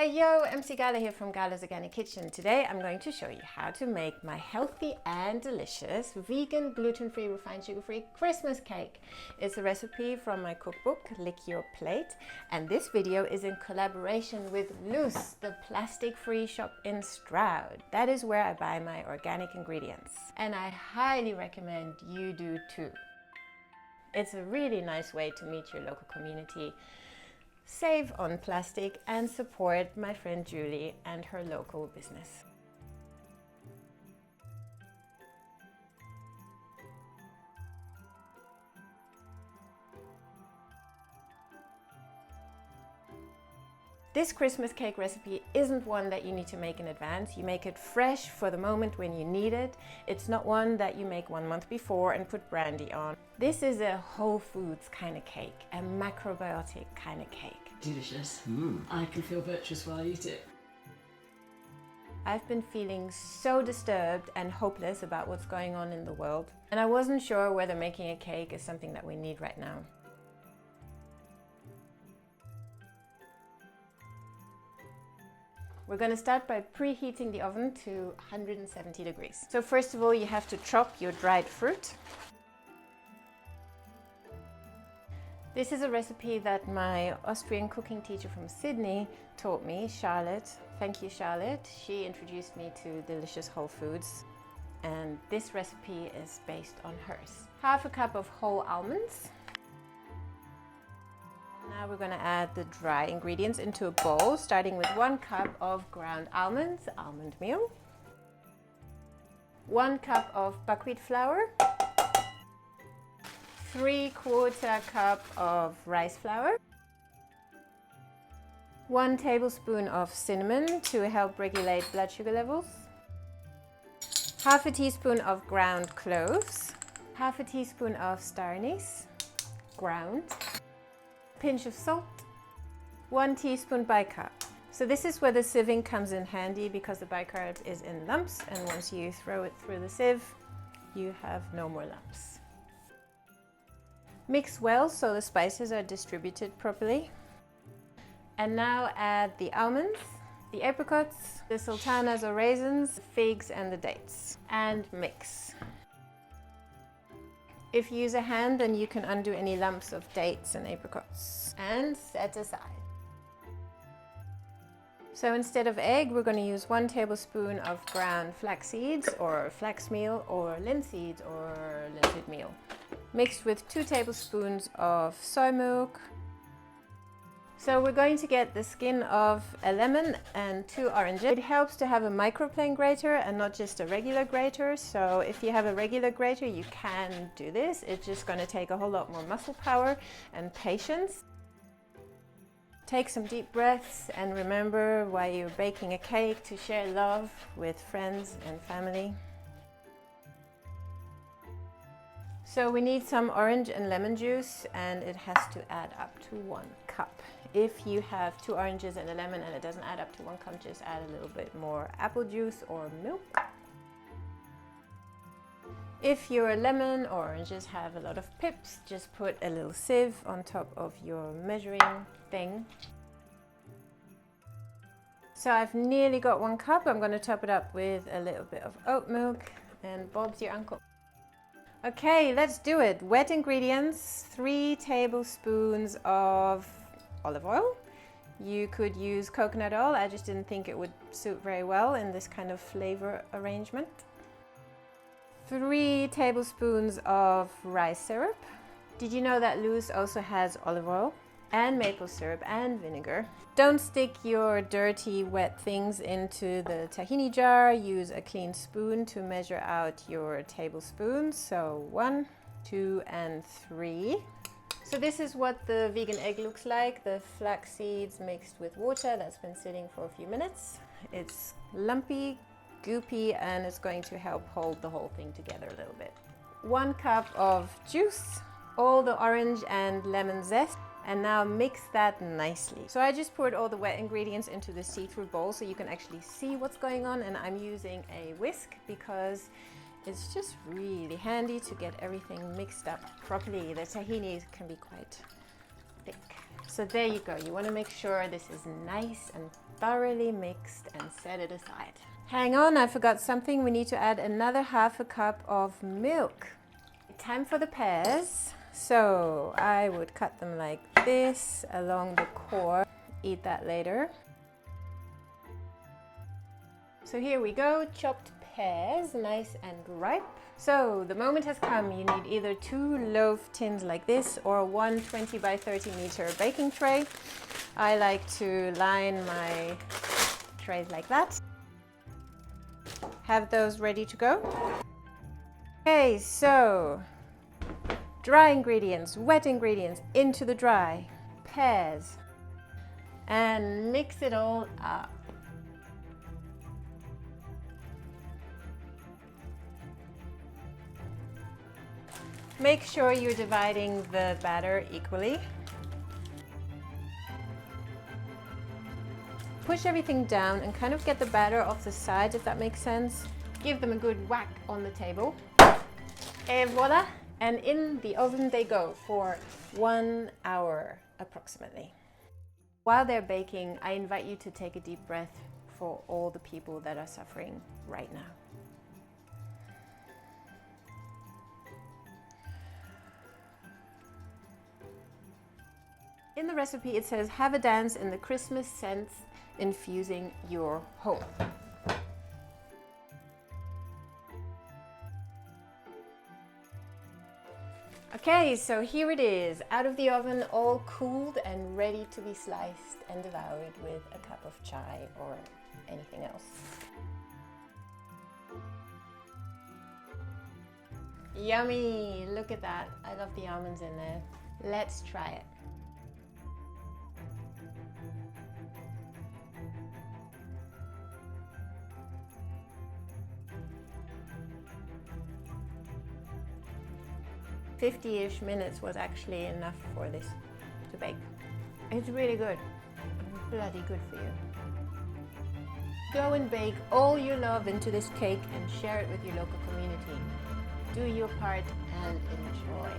Hey yo, MC Gala here from Gala's Organic Kitchen. Today I'm going to show you how to make my healthy and delicious vegan, gluten-free, refined sugar-free Christmas cake. It's a recipe from my cookbook, Lick Your Plate, and this video is in collaboration with LOAF, the plastic-free shop in Stroud. That is where I buy my organic ingredients, and I highly recommend you do too. It's a really nice way to meet your local community, save on plastic, and support my friend Julie and her local business. This Christmas cake recipe isn't one that you need to make in advance. You make it fresh for the moment when you need it. It's not one that you make 1 month before and put brandy on. This is a whole foods kind of cake, a macrobiotic kind of cake. Delicious. I can feel virtuous while I eat it. I've been feeling so disturbed and hopeless about what's going on in the world, and I wasn't sure whether making a cake is something that we need right now. We're going to start by preheating the oven to 170 degrees. So first of all, you have to chop your dried fruit. This is a recipe that my Austrian cooking teacher from Sydney taught me, Charlotte. Thank you, Charlotte. She introduced me to delicious whole foods, and this recipe is based on hers. Half a cup of whole almonds. Now we're going to add the dry ingredients into a bowl, starting with 1 cup of ground almonds, almond meal, 1 cup of buckwheat flour, 3/4 cup of rice flour, 1 tablespoon of cinnamon to help regulate blood sugar levels, half a teaspoon of ground cloves, half a teaspoon of star anise, ground, pinch of salt, 1 teaspoon bicarb. So this is where the sieving comes in handy because the bicarb is in lumps, and once you throw it through the sieve, you have no more lumps. Mix well so the spices are distributed properly. And now add the almonds, the apricots, the sultanas or raisins, the figs and the dates, and mix. If you use a hand, then you can undo any lumps of dates and apricots and set aside. So instead of egg, we're going to use 1 tablespoon of ground flax seeds or flax meal or linseed or linseed meal, mixed with 2 tablespoons of soy milk. So we're going to get the skin of a lemon and 2 oranges. It helps to have a microplane grater and not just a regular grater. So if you have a regular grater, you can do this. It's just going to take a whole lot more muscle power and patience. Take some deep breaths and remember while you're baking a cake to share love with friends and family. So we need some orange and lemon juice, and it has to add up to 1 cup. If you have 2 oranges and a lemon and it doesn't add up to 1 cup, just add a little bit more apple juice or milk. If your lemon or oranges have a lot of pips, just put a little sieve on top of your measuring thing. So I've nearly got 1 cup. I'm going to top it up with a little bit of oat milk, and Bob's your uncle. Okay, let's do it. Wet ingredients, 3 tablespoons of olive oil. You could use coconut oil. I just didn't think it would suit very well in this kind of flavor arrangement. 3 tablespoons of rice syrup. Did you know that LOAF also has olive oil and maple syrup and vinegar? Don't stick your dirty wet things into the tahini jar. Use a clean spoon to measure out your tablespoons. So 1, 2, and 3. So this is what the vegan egg looks like. The flax seeds mixed with water that's been sitting for a few minutes. It's lumpy, goopy, and it's going to help hold the whole thing together a little bit. 1 cup of juice, all the orange and lemon zest, and now mix that nicely. So I just poured all the wet ingredients into the see-through bowl so you can actually see what's going on, and I'm using a whisk because it's just really handy to get everything mixed up properly. The tahini can be quite thick. So there you go. You want to make sure this is nice and thoroughly mixed and set it aside. Hang on, I forgot something. We need to add another half a cup of milk. Time for the pears. So I would cut them like this along the core. Eat that later. So here we go, chopped pears, nice and ripe. So the moment has come. You need either 2 loaf tins like this or one 20 by 30 meter baking tray. I like to line my trays like that. Have those ready to go. Okay, so dry ingredients, wet ingredients into the dry. Pears. And mix it all up. Make sure you're dividing the batter equally. Push everything down and kind of get the batter off the sides, if that makes sense. Give them a good whack on the table. Et voila! And in the oven they go for 1 hour approximately. While they're baking, I invite you to take a deep breath for all the people that are suffering right now. In the recipe it says, have a dance in the Christmas scents infusing your home. Okay, so here it is, out of the oven, all cooled and ready to be sliced and devoured with a cup of chai or anything else. Yummy! Look at that. I love the almonds in there. Let's try it. "50-ish minutes was actually enough for this to bake. It's really good. Bloody good for you. Go and bake all your love into this cake and share it with your local community. Do your part and enjoy.